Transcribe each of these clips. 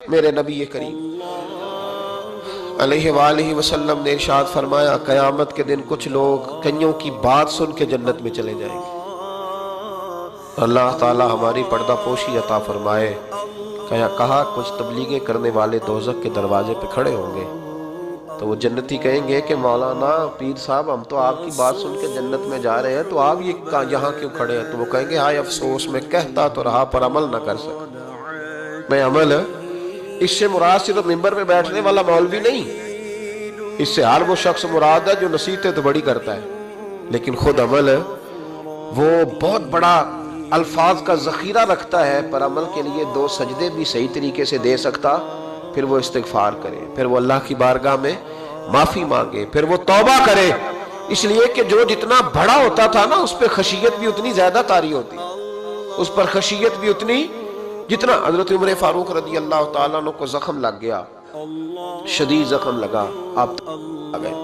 میرے نبی کریم علیہ وآلہ وسلم نے ارشاد فرمایا قیامت کے دن کچھ لوگ کنیوں کی بات سن کے جنت میں چلے جائیں گے۔ اللہ تعالی ہماری پردہ پوشی عطا فرمائے۔ کہا کچھ تبلیغیں کرنے والے دوزخ کے دروازے پہ کھڑے ہوں گے تو وہ جنتی کہیں گے کہ مولانا پیر صاحب ہم تو آپ کی بات سن کے جنت میں جا رہے ہیں تو آپ یہاں کیوں کھڑے ہیں؟ تو وہ کہیں گے ہائے افسوس میں کہتا تو رہا پر عمل نہ کر سکا۔ میں عمل اس سے مراد صرف ممبر پہ بیٹھنے والا مولوی نہیں، اس سے ہر وہ شخص مراد ہے جو نصیحتیں تو بڑی کرتا ہے لیکن خود عمل وہ بہت بڑا الفاظ کا ذخیرہ رکھتا ہے، پر عمل کے لیے 2 سجدے بھی صحیح طریقے سے دے سکتا، پھر وہ استغفار کرے، پھر وہ اللہ کی بارگاہ میں معافی مانگے، پھر وہ توبہ کرے، اس لیے کہ جو جتنا بڑا ہوتا تھا نا اس پہ خشیت بھی اتنی زیادہ طاری ہوتی، اس پر خشیت بھی اتنی جتنا۔ حضرت عمر فاروق رضی اللہ تعالیٰ عنہ کو زخم لگ گیا، شدید زخم لگا، آپ آ گئے،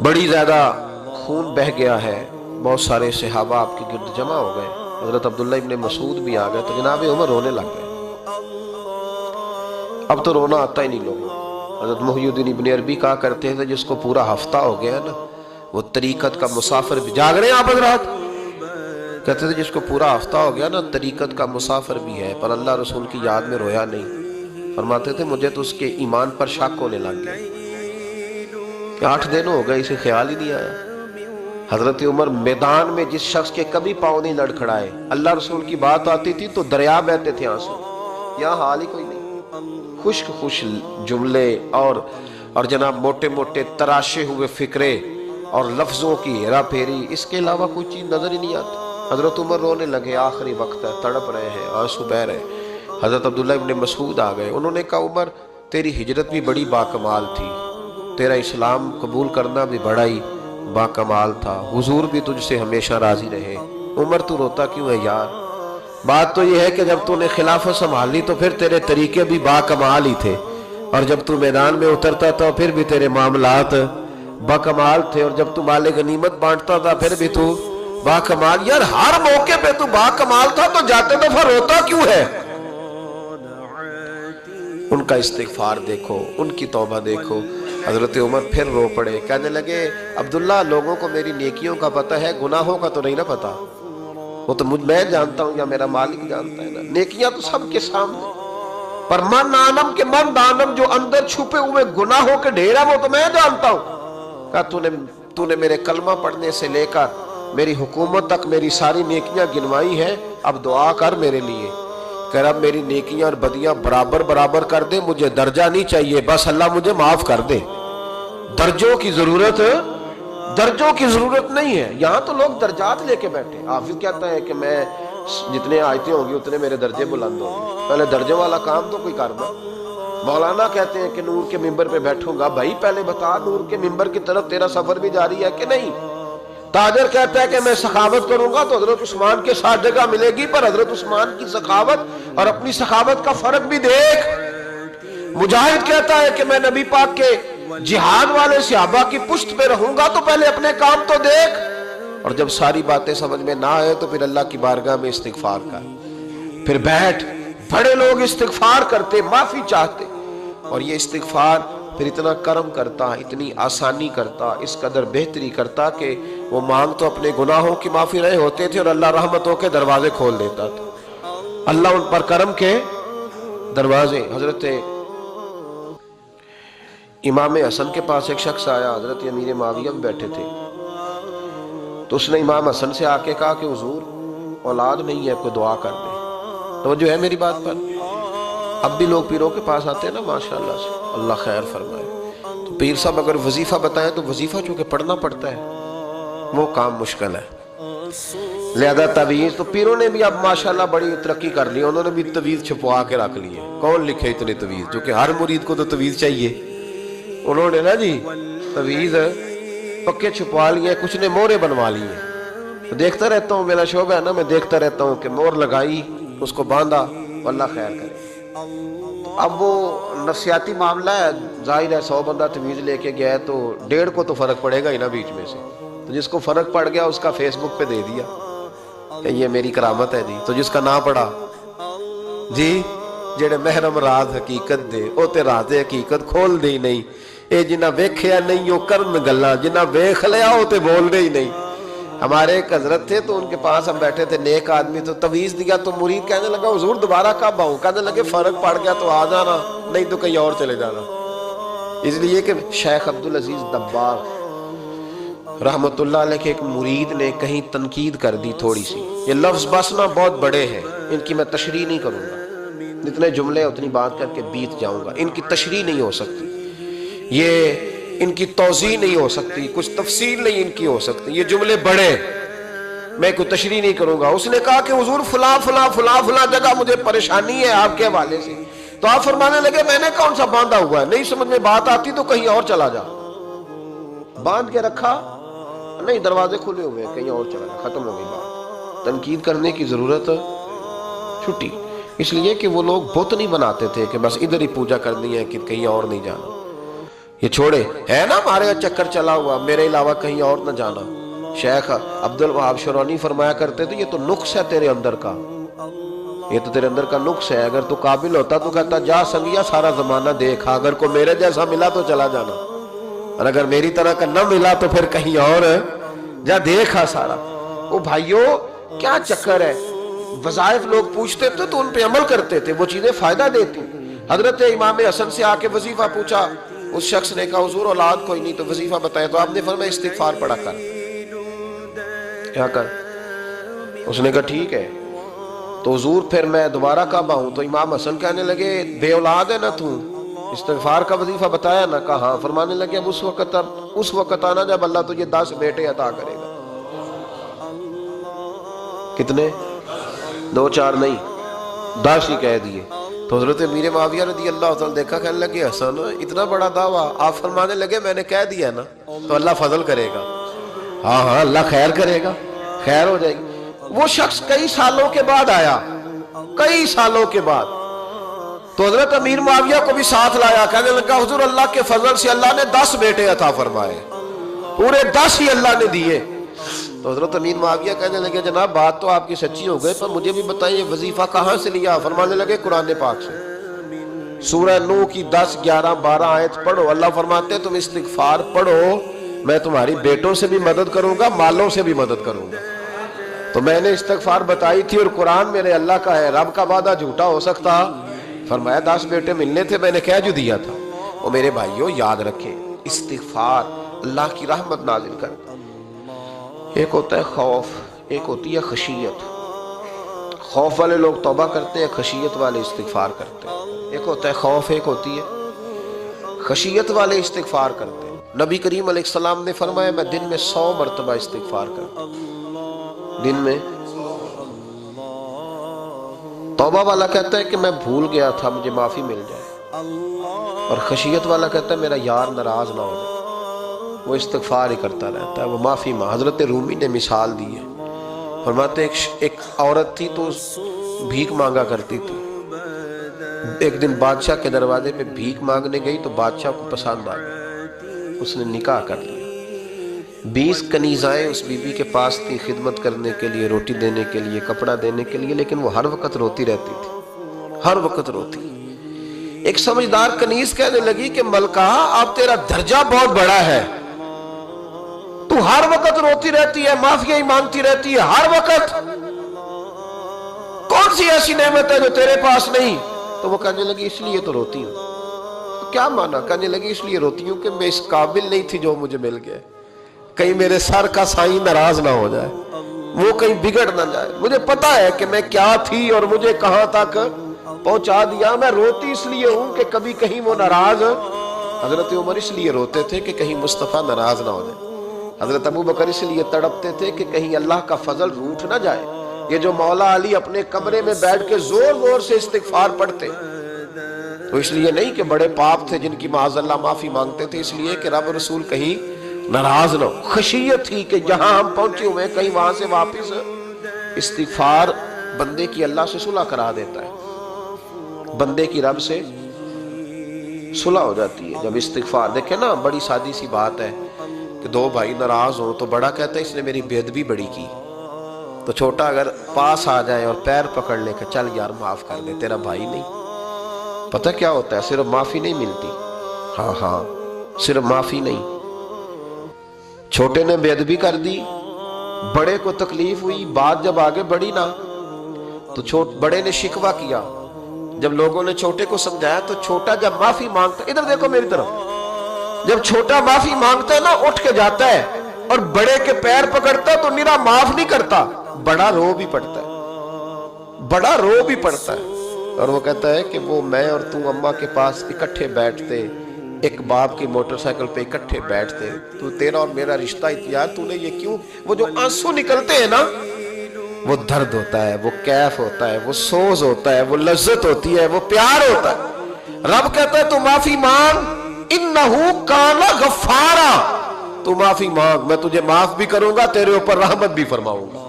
بڑی زیادہ خون بہ گیا ہے، بہت سارے صحابہ آپ کے گرد جمع ہو گئے، حضرت عبداللہ ابن مسعود بھی آ گئے تو جناب عمر رونے لگ گئے۔ اب تو رونا آتا ہی نہیں لوگوں۔ حضرت محی الدین ابن عربی کہا کرتے تھے جس کو پورا ہفتہ ہو گیا نا وہ طریقت کا مسافر بھی، جاگ رہے ہیں آپ حضرات؟ کہتے تھے جس کو پورا ہفتہ ہو گیا نا طریقت کا مسافر بھی ہے پر اللہ رسول کی یاد میں رویا نہیں۔ فرماتے تھے مجھے تو اس کے ایمان پر شک ہونے لگ گیا کہ 8 دن ہو گئے اسے خیال ہی نہیں آیا۔ حضرت عمر میدان میں جس شخص کے کبھی پاؤں نہیں لڑکھڑائے، اللہ رسول کی بات آتی تھی تو دریا بہتے تھے آنسو، یہاں حال ہی کوئی نہیں، خشک خشک جملے اور جناب موٹے موٹے تراشے ہوئے فکرے اور لفظوں کی ہیرا پھیری، اس کے علاوہ کوئی چیز نظر ہی نہیں آتی۔ حضرت عمر رونے لگے، آخری وقت ہے، تڑپ رہے ہیں، آنسو بہ رہے ہیں۔ حضرت عبداللہ ابن مسعود آ گئے، انہوں نے کہا عمر تیری ہجرت بھی بڑی باکمال تھی، تیرا اسلام قبول کرنا بھی بڑا ہی باکمال تھا، حضور بھی تجھ سے ہمیشہ راضی رہے۔ عمر تو روتا کیوں ہے یار؟ بات تو یہ ہے کہ جب تو نے خلافت سنبھالی تو پھر تیرے طریقے بھی باکمال ہی تھے، اور جب تو میدان میں اترتا تھا پھر بھی تیرے معاملات باکمال تھے، اور جب تو مال غنیمت بانٹتا تھا پھر بھی تو باکمال۔ یار ہر موقع پہ تو باکمال تھا تو جاتے دفعہ روتا کیوں ہے؟ ان کا استغفار دیکھو، ان کی توبہ دیکھو۔ حضرت عمر پھر رو پڑے، کہنے لگے عبداللہ لوگوں کو میری نیکیوں کا پتہ ہے، گناہوں کا تو نہیں نا پتہ، وہ تو میں جانتا ہوں یا میرا مالک جانتا ہے نا، نیکیاں تو سب کے سامنے، پر من آنم کے من دانم جو اندر چھپے ہوئے گناہوں کے ڈھیر ہے وہ تو میں جانتا ہوں۔ کہا تو نے میرے کلمہ پڑھنے سے لے کر میری حکومت تک میری ساری نیکیاں گنوائی ہیں، اب دعا کر میرے لیے کہ رب میری نیکیاں اور بدیاں برابر برابر کر دے، مجھے درجہ نہیں چاہیے، بس اللہ مجھے معاف کر دے۔ درجوں کی ضرورت نہیں ہے، یہاں تو لوگ درجات لے کے بیٹھے۔ حافظ کہتا ہے کہ میں جتنے آیتیں ہوں گی اتنے میرے درجے بلند ہوں گے، پہلے درجے والا کام تو کوئی کرنا۔ مولانا کہتے ہیں کہ نور کے ممبر پہ بیٹھوں گا، بھائی پہلے بتا نور کے ممبر کی طرف تیرا سفر بھی جاری ہے کہ نہیں؟ تاجر کہتا ہے کہ میں سخاوت کروں گا تو حضرت عثمان کے ساتھ جگہ ملے گی، پر حضرت عثمان کی سخاوت اور اپنی سخاوت کا فرق بھی دیکھ۔ مجاہد کہتا ہے کہ میں نبی پاک کے جہاد والے صحابہ کی پشت پہ رہوں گا تو پہلے اپنے کام تو دیکھ، اور جب ساری باتیں سمجھ میں نہ آئے تو پھر اللہ کی بارگاہ میں استغفار کر، پھر بیٹھ۔ بڑے لوگ استغفار کرتے، معافی چاہتے، اور یہ استغفار پھر اتنا کرم کرتا، اتنی آسانی کرتا، اس قدر بہتری کرتا کہ وہ مانگ تو اپنے گناہوں کی معافی رہے ہوتے تھے اور اللہ رحمتوں کے دروازے کھول دیتا تھا، اللہ ان پر کرم کے دروازے۔ حضرت امام حسن کے پاس ایک شخص آیا، حضرت امیر معاویہ بھی بیٹھے تھے، تو اس نے امام حسن سے آ کے کہا کہ حضور اولاد نہیں ہے، کوئی دعا کر دے۔ توجہ ہے میری بات پر؟ اب بھی لوگ پیروں کے پاس آتے ہیں نا ماشاءاللہ سے، اللہ خیر فرمائے، تو پیر صاحب اگر وظیفہ بتائیں تو وظیفہ چونکہ پڑھنا پڑتا ہے وہ کام مشکل ہے، لہذا تعویذ تو پیروں نے بھی اب ماشاءاللہ بڑی ترقی کر لی، انہوں نے بھی تعویذ چھپوا کے رکھ لی ہے۔ کون لکھے اتنے تعویذ؟ جو کہ ہر مرید کو تو تعویذ چاہیے، انہوں نے نا جی تعویذ پکے چھپوا لیے، کچھ نے مورے بنوا لی ہیں۔ دیکھتا رہتا ہوں، میرا شعبہ ہے نا، میں دیکھتا رہتا ہوں کہ مور لگائی، اس کو باندھا، اللہ خیر کرے۔ اب وہ نفسیاتی معاملہ ہے، ظاہر ہے 100 بندہ تعویذ لے کے گیا ہے تو 1.5 کو تو فرق پڑے گا ہی نا بیچ میں سے، تو جس کو فرق پڑ گیا اس کا فیس بک پہ دے دیا کہ یہ میری کرامت ہے جی، تو جس کا نہ پڑا جی جڑے محرم راز حقیقت دے او تے راز حقیقت کھول دے ہی نہیں. اے جنہ ویکھیا نہیں او کرن گلاں، جنہ ویکھ لیا او تے بول دے ہی نہیں. ہمارے ایک حضرت تھے تو ان کے پاس ہم بیٹھے تھے، نیک آدمی، تو تویز دیا تو مرید کہنے لگا حضور دوبارہ کب آؤں؟ کہنے لگے فرق پڑ گیا تو آ جانا، نہیں تو کہیں اور چلے جانا. اس لیے کہ شیخ عبدالعزیز دباغ رحمت اللہ علیہ کے ایک مرید نے کہیں تنقید کر دی تھوڑی سی. یہ لفظ بس نا بہت بڑے ہیں، ان کی میں تشریح نہیں کروں گا، جتنے جملے اتنی بات کر کے بیت جاؤں گا. ان کی تشریح نہیں ہو سکتی، یہ ان کی توضیح نہیں ہو سکتی، کچھ تفصیل نہیں ان کی ہو سکتی. یہ جملے بڑے، میں کوئی تشریح نہیں کروں گا. اس نے کہا کہ حضور فلاں فلاں فلاں فلاں جگہ مجھے پریشانی ہے آپ کے حوالے سے. تو آپ فرمانے لگے میں نے کون سا باندھا ہوا ہے، نہیں سمجھ میں بات آتی تو کہیں اور چلا جا. باندھ کے رکھا نہیں، دروازے کھلے ہوئے کہیں اور چلا جا، ختم ہو گئی بات. تنقید کرنے کی ضرورت چھٹی. اس لیے کہ وہ لوگ بت نہیں بناتے تھے کہ بس ادھر ہی پوجا کرنی ہے کہ کہیں اور نہیں جانا. یہ چھوڑے ہے نا ہمارے چکر چلا ہوا، میرے علاوہ کہیں اور نہ جانا. شیخ عبدالوہاب شرونی فرمایا کرتے تھے یہ تو نقص ہے تیرے اندر کا، یہ تو تیرے اندر کا نقص ہے. اگر تو قابل ہوتا تو کہتا جا سنگیا سارا زمانہ دیکھا، اگر کوئی میرے جیسا ملا تو چلا جانا، اور اگر میری طرح کا نہ ملا تو پھر کہیں اور جا دیکھا سارا. او بھائیو کیا چکر ہے؟ وظائف لوگ پوچھتے تھے تو ان پہ عمل کرتے تھے، وہ چیزیں فائدہ دیتی. حضرت امام حسن سے آ کے وظیفہ پوچھا، اس شخص نے کہا حضور اولاد کوئی نہیں تو وظیفہ بتائے. تو آپ نے فرمایا استغفار پڑھا کر. کیا کر؟ اس نے کہا ٹھیک ہے. تو حضور پھر میں دوبارہ کب آؤں؟ تو امام حسن کہنے لگے بے اولاد ہے نا تو، استغفار کا وظیفہ بتایا نا؟ کہا ہاں. فرمانے لگے اب اس وقت آنا جب اللہ تجھے 10 بیٹے عطا کرے گا. کتنے؟ 2 4 نہیں، 10 ہی کہہ دیے. تو حضرت امیر معاویہ رضی اللہ تعالیٰ دیکھا، کہنے لگے حسن اتنا بڑا دعویٰ. آپ فرمانے لگے میں نے کہہ دیا نا تو اللہ فضل کرے گا. ہاں ہاں اللہ خیر کرے گا، خیر ہو جائے گی. وہ شخص کئی سالوں کے بعد آیا، کئی سالوں کے بعد. تو حضرت امیر معاویہ کو بھی ساتھ لایا، کہنے لگا حضور اللہ کے فضل سے اللہ نے 10 بیٹے عطا فرمائے، پورے 10 ہی اللہ نے دیے. تو حضرت امیر معاویہ کہنے لگے جناب بات تو آپ کی سچی ہو گئی، پر مجھے بھی بتائیے وظیفہ کہاں سے لیا؟ فرمانے لگے قرآن پاک سے. سورہ نوح کی 10 11 12 آیت پڑھو. اللہ فرماتے ہیں تم استغفار پڑھو، میں تمہاری بیٹوں سے بھی مدد کروں گا، مالوں سے بھی مدد کروں گا. تو میں نے استغفار بتائی تھی اور قرآن میرے اللہ کا ہے، رب کا وعدہ جھوٹا ہو سکتا؟ فرمایا 10 بیٹے ملنے تھے، میں نے کہہ جو دیا تھا. اور میرے بھائیوں یاد رکھیں استغفار اللہ کی رحمت نازل کرتا. ایک ہوتا ہے خوف، ایک ہوتی ہے خشیت. خوف والے لوگ توبہ کرتے ہیں، خشیت والے استغفار کرتے ہیں. ایک ہوتا ہے خوف، ایک ہوتی ہے خشیت والے استغفار کرتے ہیں. نبی کریم علیہ السلام نے فرمایا میں دن میں 100 مرتبہ استغفار کرتا ہوں. دن میں توبہ والا کہتا ہے کہ میں بھول گیا تھا مجھے معافی مل جائے، اور خشیت والا کہتا ہے میرا یار ناراض نہ ہو جائے، وہ استغفار ہی کرتا رہتا ہے، وہ معافی حضرت رومی نے مثال دی ہے. فرماتے ایک عورت تھی تو بھیک مانگا کرتی تھی. ایک دن بادشاہ کے دروازے پہ بھیک مانگنے گئی تو بادشاہ کو پسند آ گئی، اس نے نکاح کر لیا. 20 کنیزائیں اس بی بی کے پاس تھی خدمت کرنے کے لیے، روٹی دینے کے لیے، کپڑا دینے کے لیے، لیکن وہ ہر وقت روتی رہتی تھی، ہر وقت روتی. ایک سمجھدار کنیز کہنے لگی کہ ملکہ اب تیرا درجہ بہت بڑا ہے، تو ہر وقت روتی رہتی ہے، معافیاں ہی مانگتی رہتی ہے ہر وقت، کون سی ایسی نعمت ہے جو تیرے پاس نہیں؟ تو وہ کہنے لگی اس لیے تو روتی ہوں. تو کیا مانا؟ کہنے لگی اس لیے روتی ہوں کہ میں اس قابل نہیں تھی جو مجھے مل گیا، کہیں میرے سر کا سائیں ناراض نہ ہو جائے، وہ کہیں بگڑ نہ جائے. مجھے پتا ہے کہ میں کیا تھی اور مجھے کہاں تک پہنچا دیا. میں روتی اس لیے ہوں کہ کبھی کہیں وہ ناراض. حضرت عمر اس لیے روتے تھے کہ کہیں مصطفیٰ ناراض نہ ہو جائے. حضرت ابو بکر اس لیے تڑپتے تھے کہ کہیں اللہ کا فضل روٹھ نہ جائے. یہ جو مولا علی اپنے کمرے میں بیٹھ کے زور زور سے استغفار پڑھتے تو اس لیے نہیں کہ بڑے پاپ تھے جن کی معاذ اللہ معافی مانگتے تھے، اس لیے کہ رب رسول کہیں ناراض نہ ہو. خشیت تھی کہ جہاں ہم پہنچے ہوئے کہیں وہاں سے واپس. استغفار بندے کی اللہ سے صلح کرا دیتا ہے، بندے کی رب سے صلح ہو جاتی ہے جب استغفار. دیکھیں نا بڑی سادی سی بات ہے کہ 2 بھائی ناراض ہوں تو بڑا کہتا ہے اس نے میری بے ادبی بڑی کی، تو چھوٹا اگر پاس آ جائے اور پیر پکڑ لے کہ چل یار معاف کر دے، تیرا بھائی نہیں. پتہ کیا ہوتا ہے؟ صرف معافی نہیں ملتی، ہاں صرف معافی نہیں، چھوٹے نے بے ادبی کر دی، بڑے کو تکلیف ہوئی، بات جب آگے بڑھی نا تو بڑے نے شکوہ کیا، جب لوگوں نے چھوٹے کو سمجھایا تو چھوٹا جب معافی مانگتا، ادھر دیکھو میری طرف، جب چھوٹا معافی مانگتا ہے نا اٹھ کے جاتا ہے اور بڑے کے پیر پکڑتا ہے تو نرا معاف نہیں کرتا، بڑا رو بھی پڑتا ہے، بڑا رو بھی پڑتا ہے، اور وہ کہتا ہے کہ وہ میں اور تو اماں کے پاس اکٹھے بیٹھتے، ایک باپ کی موٹر سائیکل پہ اکٹھے بیٹھتے، تو تیرا اور میرا رشتہ اتیار تو نے یہ کیوں، وہ جو آنسو نکلتے ہیں نا وہ درد ہوتا ہے، وہ کیف ہوتا ہے، وہ سوز ہوتا ہے، وہ لذت ہوتی ہے، وہ پیار ہوتا ہے۔ رب کہتا ہے تو معافی مانگ، انہو کان غفارا، تو معافی مانگ، میں تجھے معاف بھی کروں گا، تیرے اوپر رحمت بھی فرماؤں گا،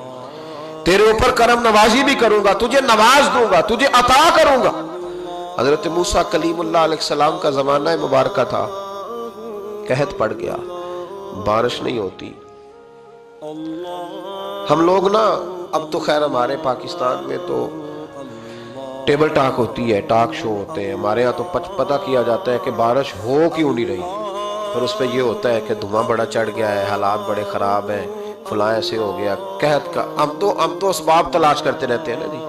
تیرے اوپر کرم نوازی بھی کروں گا، تجھے نواز دوں گا، تجھے عطا کروں گا۔ حضرت موسیٰ کلیم اللہ علیہ السلام کا زمانہ مبارکہ تھا، قحط پڑ گیا، بارش نہیں ہوتی۔ ہم لوگ نا اب تو خیر ہمارے پاکستان میں تو ٹیبل ٹاک ہوتی ہے، ٹاک شو ہوتے ہیں، ہمارے ہاں تو پتہ کیا جاتا ہے کہ بارش ہو کیوں نہیں رہی، پھر اس پہ یہ ہوتا ہے کہ دھواں بڑا چڑھ گیا ہے، حالات بڑے خراب ہیں، فلاں ایسے ہو گیا، قحط کا ہم تو اسباب تلاش کرتے رہتے ہیں نا جی،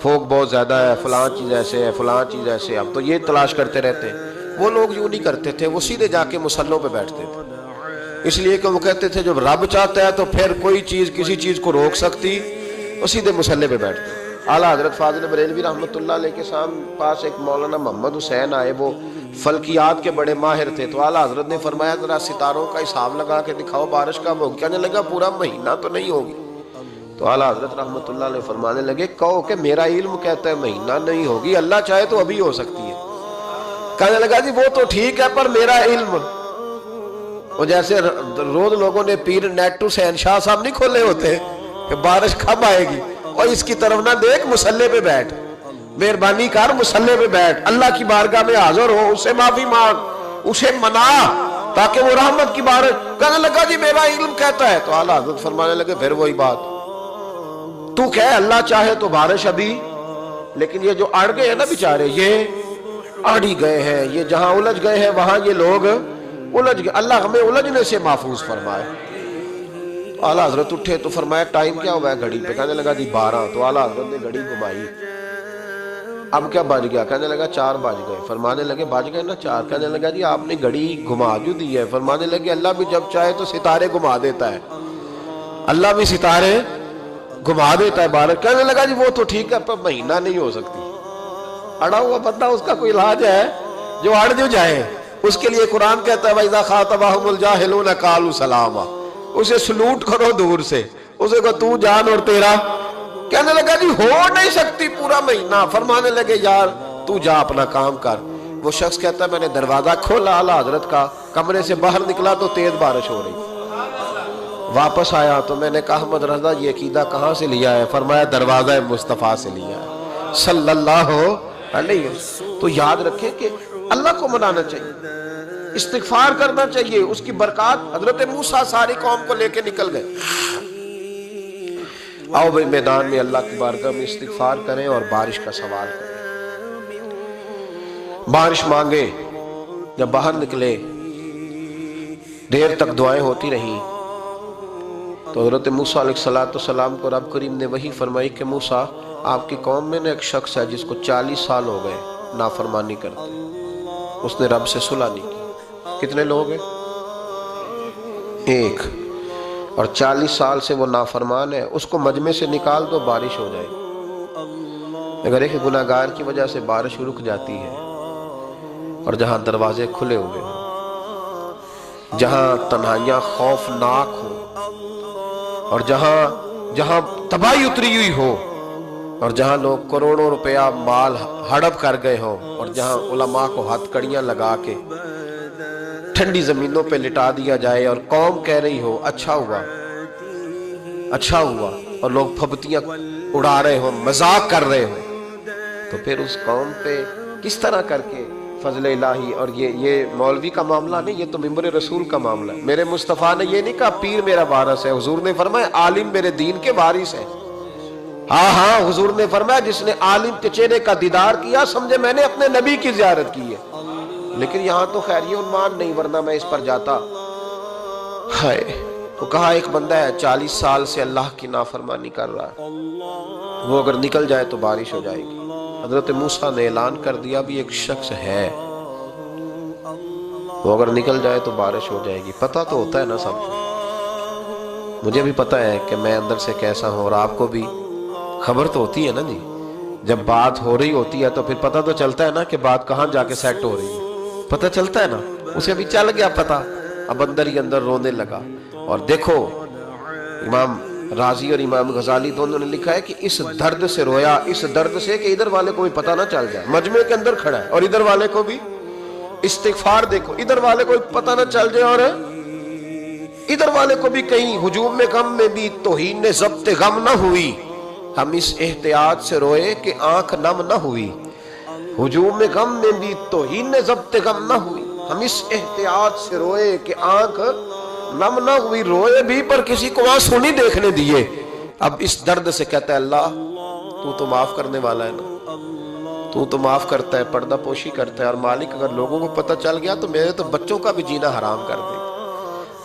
فوگ بہت زیادہ ہے، فلاں چیز ایسے ہے، فلاں چیز ایسے ہے، اب تو یہ تلاش کرتے رہتے ہیں۔ وہ لوگ یوں نہیں کرتے تھے، وہ سیدھے جا کے مصلوں پہ بیٹھتے تھے، اس لیے کہ وہ کہتے تھے جب رب چاہتا ہے تو پھر کوئی چیز کسی چیز کو روک سکتی، وہ سیدھے مصلے پہ بیٹھتے۔ اعلیٰ حضرت فاضل بریلوی رحمۃ اللہ علیہ کے پاس ایک مولانا محمد حسین آئے، وہ فلکیات کے بڑے ماہر تھے، تو اعلیٰ حضرت نے فرمایا ذرا ستاروں کا حساب لگا کے دکھاؤ بارش کب ہوگی، کہنے لگا پورا مہینہ تو نہیں ہوگی، تو اعلیٰ حضرت رحمۃ اللہ علیہ فرمانے لگے کہو کہ میرا علم کہتا ہے مہینہ نہیں ہوگی، اللہ چاہے تو ابھی ہو سکتی ہے۔ کہنے لگا جی وہ تو ٹھیک ہے پر میرا علم، وہ جیسے روز لوگوں نے پیر نیٹو حسین شاہ صاحب نہیں کھولے ہوتے کہ بارش کب آئے گی، اور اس کی طرف نہ دیکھ، مصلے پہ بیٹھ، مہربانی کر مصلے پہ بیٹھ، اللہ کی بارگاہ میں حاضر ہو، اسے معافی مانگ، اسے منا تاکہ وہ رحمت کی بارش۔ کہنے لگا جی میرا علم کہتا ہے، تو اعلیٰ حضرت فرمانے لگے پھر وہی بات، تو کہے اللہ چاہے تو بارش ابھی، لیکن یہ جو اڑ گئے ہیں نا بیچارے، یہ اڑ ہی گئے ہیں، یہ جہاں الجھ گئے ہیں وہاں یہ لوگ الجھ گئے، اللہ ہمیں الجھنے سے محفوظ فرمائے۔ اعلیٰ حضرت اٹھے تو فرمایا ٹائم کیا ہوا ہے گھڑی پہ، کہنے لگا جی 12، تو اعلیٰ حضرت نے گھڑی گھمائی، اب کیا بج گیا، کہنے لگا 4 بج گئے، فرمانے لگے بج گئے نا 4، کہنے لگا جی آپ نے گھڑی گھما جو دی ہے، فرمانے لگے اللہ بھی جب چاہے تو ستارے گھما دیتا ہے، اللہ بھی ستارے گھما دیتا ہے بارش۔ کہنے لگا جی وہ تو ٹھیک ہے پر مہینہ نہیں ہو سکتی، اڑا ہوا بندہ اس کا کوئی علاج ہے جو اڑ جو جائے، اس کے لیے قرآن کہتا ہے وَإِذَا خَاطَبَهُمُ الْجَاهِلُونَ قَالُوا سَلَامًا، اسے سلوٹ کرو دور سے، اسے کہو تو جان اور تیرا۔ کہنے لگا جی ہو نہیں سکتی پورا مہینہ، فرمانے لگے یار تو جا اپنا کام کر۔ وہ شخص کہتا ہے میں نے دروازہ کھولا اعلیٰ حضرت کا، کمرے سے باہر نکلا تو تیز بارش ہو رہی، واپس آیا تو میں نے کہا احمد رضا یہ عقیدہ کہاں سے لیا ہے، فرمایا دروازہ مصطفیٰ سے لیا ہے صلی اللہ علیہ وسلم۔ تو یاد رکھیں کہ اللہ کو منانا چاہیے، استغفار کرنا چاہیے، اس کی برکات۔ حضرت موسیٰ ساری قوم کو لے کے نکل گئے، آؤ بھائی میدان میں اللہ کی بارگاہ میں استغفار کریں اور بارش کا سوال کریں، بارش مانگے۔ جب باہر نکلے دیر تک دعائیں ہوتی رہیں تو حضرت موسیٰ علیہ السلام کو رب کریم نے وحی فرمائی کہ موسیٰ آپ کی قوم میں نے ایک شخص ہے جس کو 40 سال ہو گئے نافرمانی کرتے، اس نے رب سے صلح نہیں کی۔ کتنے لوگ ہیں؟ ایک، اور 40 سال سے وہ نافرمان ہے، اس کو مجمع سے نکال دو بارش ہو جائے۔ اگر ایک گناہگار کی وجہ سے بارش رک جاتی ہے، اور جہاں دروازے کھلے ہوئے ہوں، جہاں تنہائیاں خوفناک ہوں، اور جہاں تباہی اتری ہوئی ہو، اور جہاں لوگ کروڑوں روپیہ مال ہڑپ کر گئے ہوں، اور جہاں علماء کو ہتھ کڑیاں لگا کے ٹھنڈی زمینوں پہ لٹا دیا جائے اور قوم کہہ رہی ہو اچھا ہوا اچھا ہوا، اور لوگ پھبتیاں اڑا رہے ہوں، مذاق کر رہے ہوں، تو پھر اس قوم پہ کس طرح کر کے فضل الہی۔ اور یہ مولوی کا معاملہ نہیں، یہ تو ممبر رسول کا معاملہ ہے۔ میرے مصطفیٰ نے یہ نہیں کہا پیر میرا وارث ہے، حضور نے فرمایا عالم میرے دین کے وارث ہے، ہاں ہاں حضور نے فرمایا جس نے عالم کے چہرے کا دیدار کیا سمجھے میں نے اپنے نبی کی زیارت کی ہے. لیکن یہاں تو خیر یہ عنوان نہیں ورنہ میں اس پر جاتا. ہائے تو کہا ایک بندہ ہے 40 سال سے اللہ کی نافرمانی کر رہا ہے, وہ اگر نکل جائے تو بارش ہو جائے گی. حضرت موسیٰ نے اعلان کر دیا بھی ایک شخص ہے, وہ اگر نکل جائے تو بارش ہو جائے گی. پتہ تو ہوتا ہے نا سب کو, مجھے بھی پتہ ہے کہ میں اندر سے کیسا ہوں اور آپ کو بھی خبر تو ہوتی ہے نا جی. جب بات ہو رہی ہوتی ہے تو پھر پتہ تو چلتا ہے نا کہ بات کہاں جا کے سیٹ ہو رہی ہے, پتہ چلتا ہے نا. اسے بھی چل گیا پتہ, اب اندر ہی اندر رونے لگا. اور دیکھو امام رازی اور امام غزالی دونوں نے لکھا ہے کہ اس درد سے رویا, اس درد سے کہ ادھر والے کو بھی پتہ نہ چل جائے, مجمع کے اندر کھڑا ہے اور ادھر والے کو بھی استغفار دیکھو, ادھر والے کو پتہ نہ چل جائے اور ادھر والے کو بھی کہیں ہجوم میں غم میں بھی توہین ضبط غم نہ ہوئی. ہم اس احتیاط سے روئے کہ آنکھ نم نہ ہوئی, ہجوم میں غم میں بھی توہین ضبط غم نہ ہوئی. ہم اس احتیاط سے روئے کہ آنکھ نم نہ ہوئی, روئے بھی پر کسی کو آنسو نہیں دیکھنے دیے. اب اس درد سے کہتا ہے اللہ تو تو معاف کرنے والا ہے نا, تو تو معاف کرتا ہے, پردہ پوشی کرتا ہے. اور مالک اگر لوگوں کو پتہ چل گیا تو میرے تو بچوں کا بھی جینا حرام کر دے.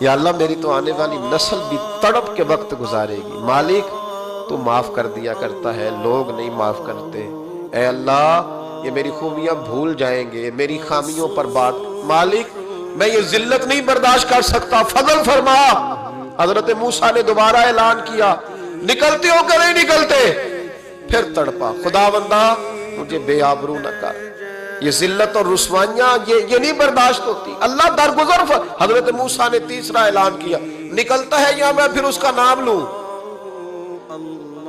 یا اللہ میری تو آنے والی نسل بھی تڑپ کے وقت گزارے گی. مالک تو معاف کر دیا کرتا ہے, لوگ نہیں معاف کرتے. اے اللہ یہ میری خوبیاں بھول جائیں گے, میری خامیوں پر بات. مالک میں یہ ذلت نہیں برداشت کر سکتا, فضل فرما. حضرت موسیٰ نے دوبارہ اعلان کیا نکلتے ہو کہ نہیں نکلتے, پھر تڑپا خدا بندہ مجھے بے آبرو نہ کر. یہ ذلت اور رسوائیاں یہ نہیں برداشت ہوتی. اللہ درگزر. حضرت موسیٰ نے تیسرا اعلان کیا نکلتا ہے یا میں پھر اس کا نام لوں,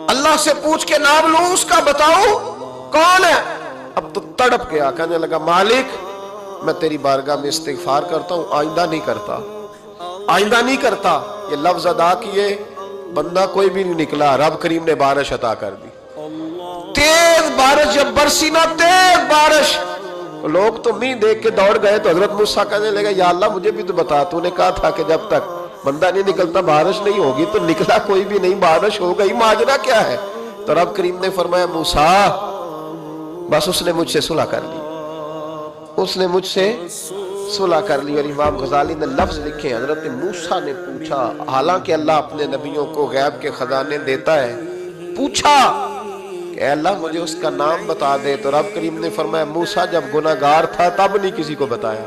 اللہ سے پوچھ کے نام لوں اس کا, بتاؤ کون ہے. اب تو تڑپ گیا, کہنے لگا مالک میں تیری بارگاہ میں استغفار کرتا ہوں, آئندہ نہیں کرتا, آئندہ نہیں کرتا. یہ لفظ ادا کیے, بندہ کوئی بھی نہیں نکلا. رب کریم نے بارش عطا کر دی, تیز بارش. جب برسی نا تیز بارش, لوگ تو می دیکھ کے دوڑ گئے. تو حضرت موسیٰ کہنے لگا یا اللہ مجھے بھی تو بتا, تو نے کہا تھا کہ جب تک بندہ نہیں نکلتا بارش نہیں ہوگی. تو نکلا کوئی بھی نہیں, بارش ہو گئی, ماجرا کیا ہے. تو رب کریم نے فرمایا موسیٰ بس اس نے مجھ سے صلح کر لی, اس نے مجھ سے صلح کر لی. اور امام غزالی نے لفظ لکھے حضرت موسیٰ نے پوچھا, حالانکہ اللہ اپنے نبیوں کو غیب کے خزانے دیتا ہے, پوچھا کہ اے اللہ مجھے اس کا نام بتا دے. تو رب کریم نے فرمایا موسیٰ جب گناہگار تھا تب نہیں کسی کو بتایا,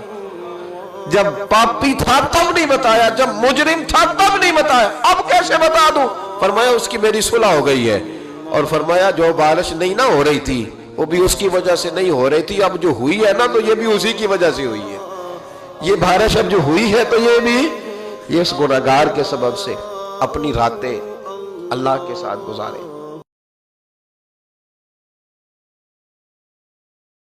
جب پاپی تھا تب نہیں بتایا, جب مجرم تھا تب نہیں بتایا, اب کیسے بتا دوں. فرمایا اس کی میری صلح ہو گئی ہے. اور فرمایا جو بارش نہیں نہ ہو رہی تھی وہ بھی اس کی وجہ سے نہیں ہو رہی تھی, اب جو ہوئی ہے نا تو یہ بھی اسی کی وجہ سے ہوئی ہے. یہ بارش اب جو ہوئی ہے تو یہ بھی یہ اس گناہگار کے سبب سے. اپنی راتیں اللہ کے ساتھ گزارے.